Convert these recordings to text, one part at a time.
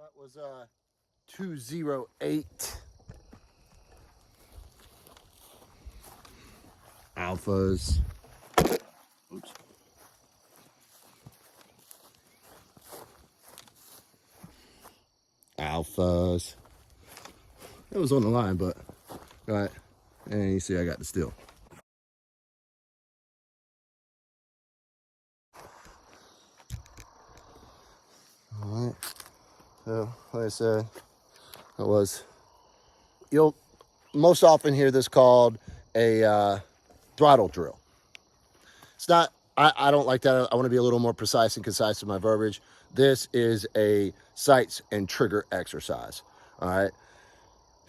That was 208 alphas. Oops. Alphas. It was on the line, but right. And you see I got the steel. Alright. So like I said, you'll most often hear this called a throttle drill. It's not, I don't like that. I want to be a little more precise and concise in my verbiage. This is a sights and trigger exercise. All right.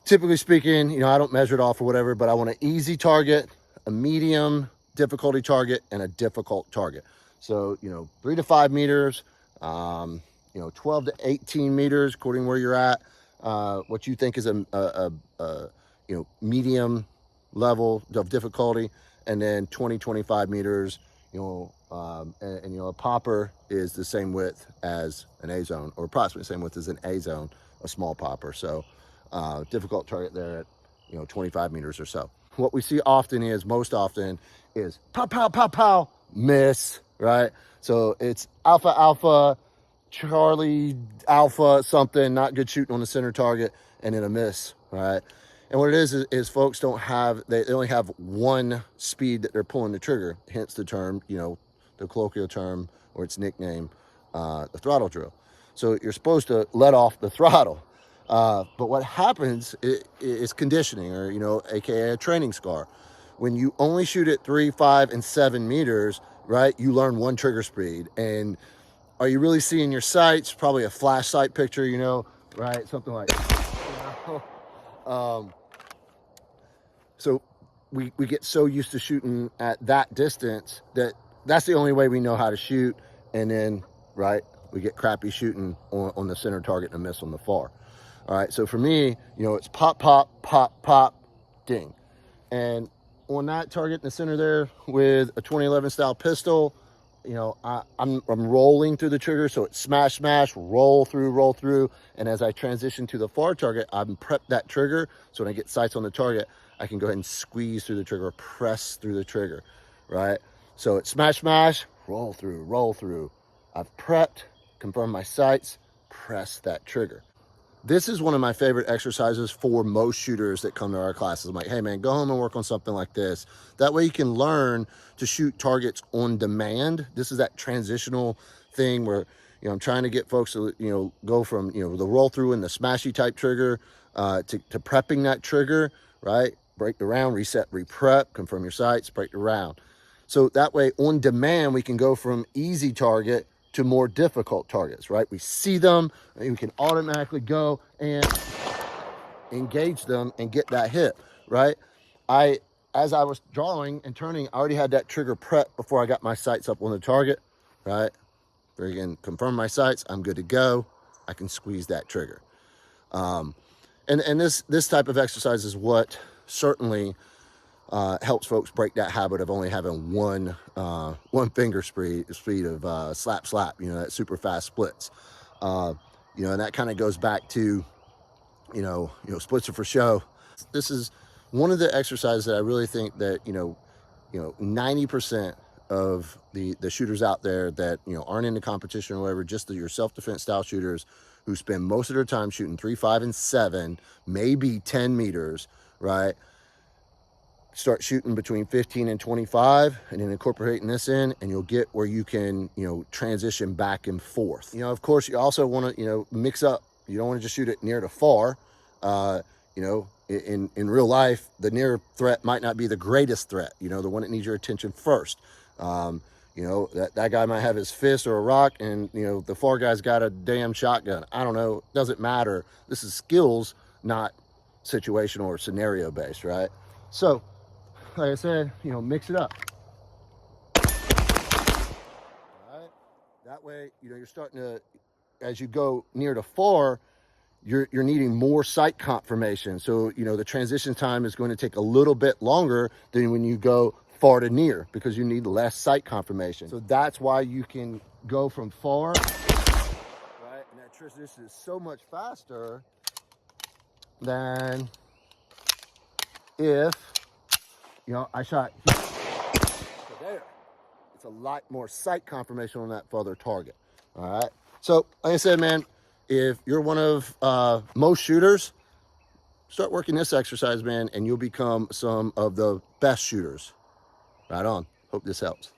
Typically speaking, I don't measure it off or whatever, but I want an easy target, a medium difficulty target, and a difficult target. So, 3 to 5 meters, 12 to 18 meters, according to where you're at. What you think is a medium level of difficulty, and then 20, 25 meters, a popper is the same width as an A zone, or approximately the same width as an A zone, a small popper. So difficult target there at 25 meters or so. What we see most often is pow, pow, pow, pow, miss, right? So it's alpha, alpha, Charlie, alpha, something, not good shooting on the center target, and then a miss, right? And what it is folks they only have one speed that they're pulling the trigger, hence the term, the colloquial term or its nickname, the throttle drill. So you're supposed to let off the throttle. But what happens is conditioning, or, AKA a training scar. When you only shoot at 3, 5, and 7 meters, right, you learn one trigger speed. And are you really seeing your sights? Probably a flash sight picture, right? Something like so we get so used to shooting at that distance that's the only way we know how to shoot. And then, right, we get crappy shooting on the center target and a miss on the far. All right, so for me, it's pop, pop, pop, pop, ding. And on that target in the center there with a 2011 style pistol, I'm rolling through the trigger, so it's smash, smash, roll through. And as I transition to the far target, I'm prepped that trigger, so when I get sights on the target, I can go ahead and squeeze through the trigger, press through the trigger, right? So it's smash, smash, roll through. I've prepped, confirmed my sights, press that trigger. This is one of my favorite exercises for most shooters that come to our classes. I'm like, hey man, go home and work on something like this. That way you can learn to shoot targets on demand. This is that transitional thing where, I'm trying to get folks to, go from, the roll through and the smashy type trigger to prepping that trigger, right? Break the round, reset, re-prep, confirm your sights, break the round. So that way on demand, we can go from easy target to more difficult targets, right? We see them and we can automatically go and engage them and get that hit, right? As I was drawing and turning, I already had that trigger prep before I got my sights up on the target, right? Again, confirm my sights, I'm good to go. I can squeeze that trigger. And this type of exercise is what certainly helps folks break that habit of only having one finger speed of slap, that super fast splits. And that kind of goes back to, splits are for show. This is one of the exercises that I really think that, 90% of the shooters out there that, aren't into competition or whatever, just your self-defense style shooters who spend most of their time shooting 3, 5, and 7, maybe 10 meters, right? Start shooting between 15 and 25 and then incorporating this in, and you'll get where you can, transition back and forth. Of course, you also want to, mix up. You don't want to just shoot it near to far. In real life, the near threat might not be the greatest threat, the one that needs your attention first. That guy might have his fist or a rock, and, the far guy's got a damn shotgun. I don't know. It doesn't matter. This is skills, not situational or scenario based, right? So, like I said, mix it up. All right. That way, you're starting to, as you go near to far, you're needing more sight confirmation. So, the transition time is going to take a little bit longer than when you go far to near, because you need less sight confirmation. So that's why you can go from far, right, and that transition is so much faster than if, you know, I shot here to there. It's a lot more sight confirmation on that further target. All right. So, like I said, man, if you're one of most shooters, start working this exercise, man, and you'll become some of the best shooters. Right on. Hope this helps.